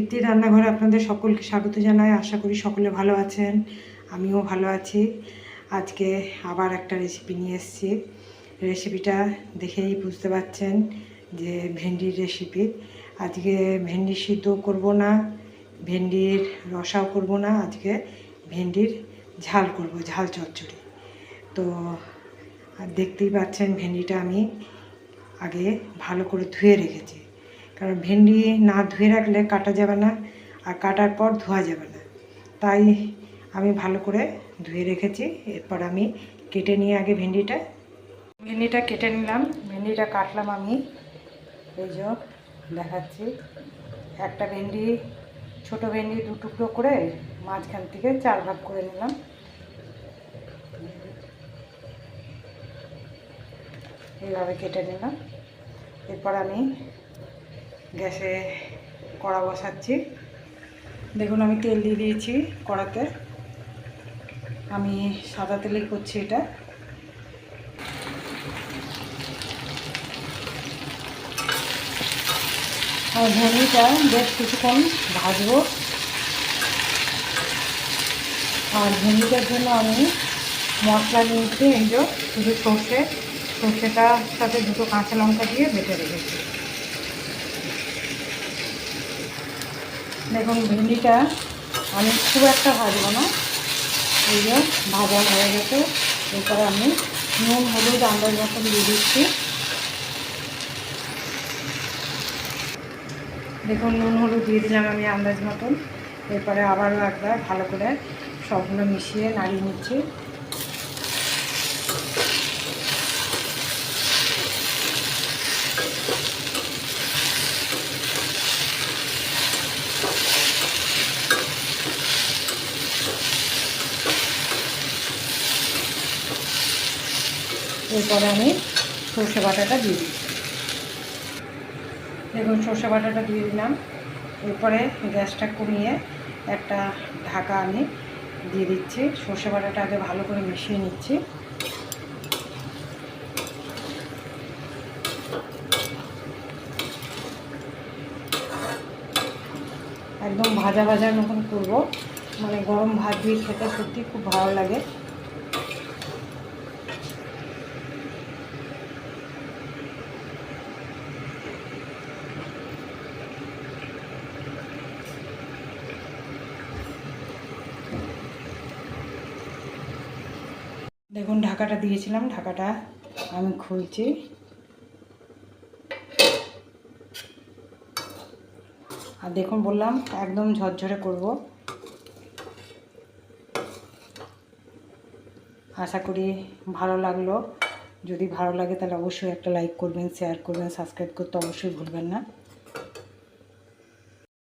দীপ্তি রান্নাঘরে আপনাদের সকলকে স্বাগত জানাই। আশা করি সকলে ভালো আছেন, আমিও ভালো আছি। আজকে আবার একটা রেসিপি নিয়ে এসেছি। রেসিপিটা দেখেই বুঝতে পারছেন যে ভেন্ডির রেসিপি। আজকে ভেন্ডি সিদ্ধ করব না, ভেন্ডির রসাও করব না, আজকে ভেন্ডির ঝাল করব, ঝাল চচ্চড়ি। তো আর দেখতেই পাচ্ছেন ভেন্ডিটা আমি আগে ভালো করে ধুয়ে রেখেছি, কারণ ভেন্ডি না ধুয়ে রাখলে কাটা যাবে না, আর কাটার পর ধোয়া যাবে না। তাই আমি ভালো করে ধুয়ে রেখেছি। এরপর আমি কেটে নিয়ে আগে ভেন্ডিটা কেটে নিলাম। ভেন্ডিটা কাটলাম আমি, এই যে দেখাচ্ছি। একটা ভেন্ডি, ছোটো ভেন্ডি 2 টুকরো করে মাঝখান থেকে 4 ভাগ করে নিলাম। এইভাবে কেটে নিলাম। এরপর আমি গ্যাসে কড়া বসাচ্ছি। দেখুন আমি তেল দিয়ে দিয়েছি কড়াতে। আমি সাদা তেলেই করছি এটা। আর ভেন্ডিটা বেশ কিছুক্ষণ ভাজবো। আর ভেন্ডিটার জন্য আমি মশলা নিয়েছি, এই যে শুধু সর্ষেটার সাথে 2টো কাঁচা লঙ্কা দিয়ে বেটে রেখেছি। দেখুন ভেন্ডিটা আমি খুব একটা ভাজবো না, এই যে ভাজা হয়ে গেছে। এরপরে আমি নুন হলুদ আন্দাজ মতন দিয়ে দিচ্ছি। দেখুন নুন হলুদ দিয়ে দিলাম আমি আন্দাজ মতন। এরপরে আবারও একবার ভালো করে সবগুলো মিশিয়ে নাড়িয়ে নিচ্ছি। এরপরে আমি সর্ষে বাটাটা দিয়ে দিচ্ছি। দেখুন সর্ষে বাটাটা দিয়ে দিলাম। এরপরে গ্যাসটা কমিয়ে একটা ঢাকা আমি দিয়ে দিচ্ছি। সর্ষে বাটাটা আগে ভালো করে মিশিয়ে নিচ্ছি। একদম ভাজা ভাজার মতন করব, মানে গরম ভাত দিয়ে খেতে সত্যি খুব ভালো লাগে। দেখুন ঢাকাটা দিয়েছিলাম, ঢাকাটা আমি খুলছি। আর দেখুন বললাম একদম ঝরঝরে করব। আশা করি ভালো লাগলো। যদি ভালো লাগে তাহলে অবশ্যই একটা লাইক করবেন, শেয়ার করবেন, সাবস্ক্রাইব করতে অবশ্যই ভুলবেন না।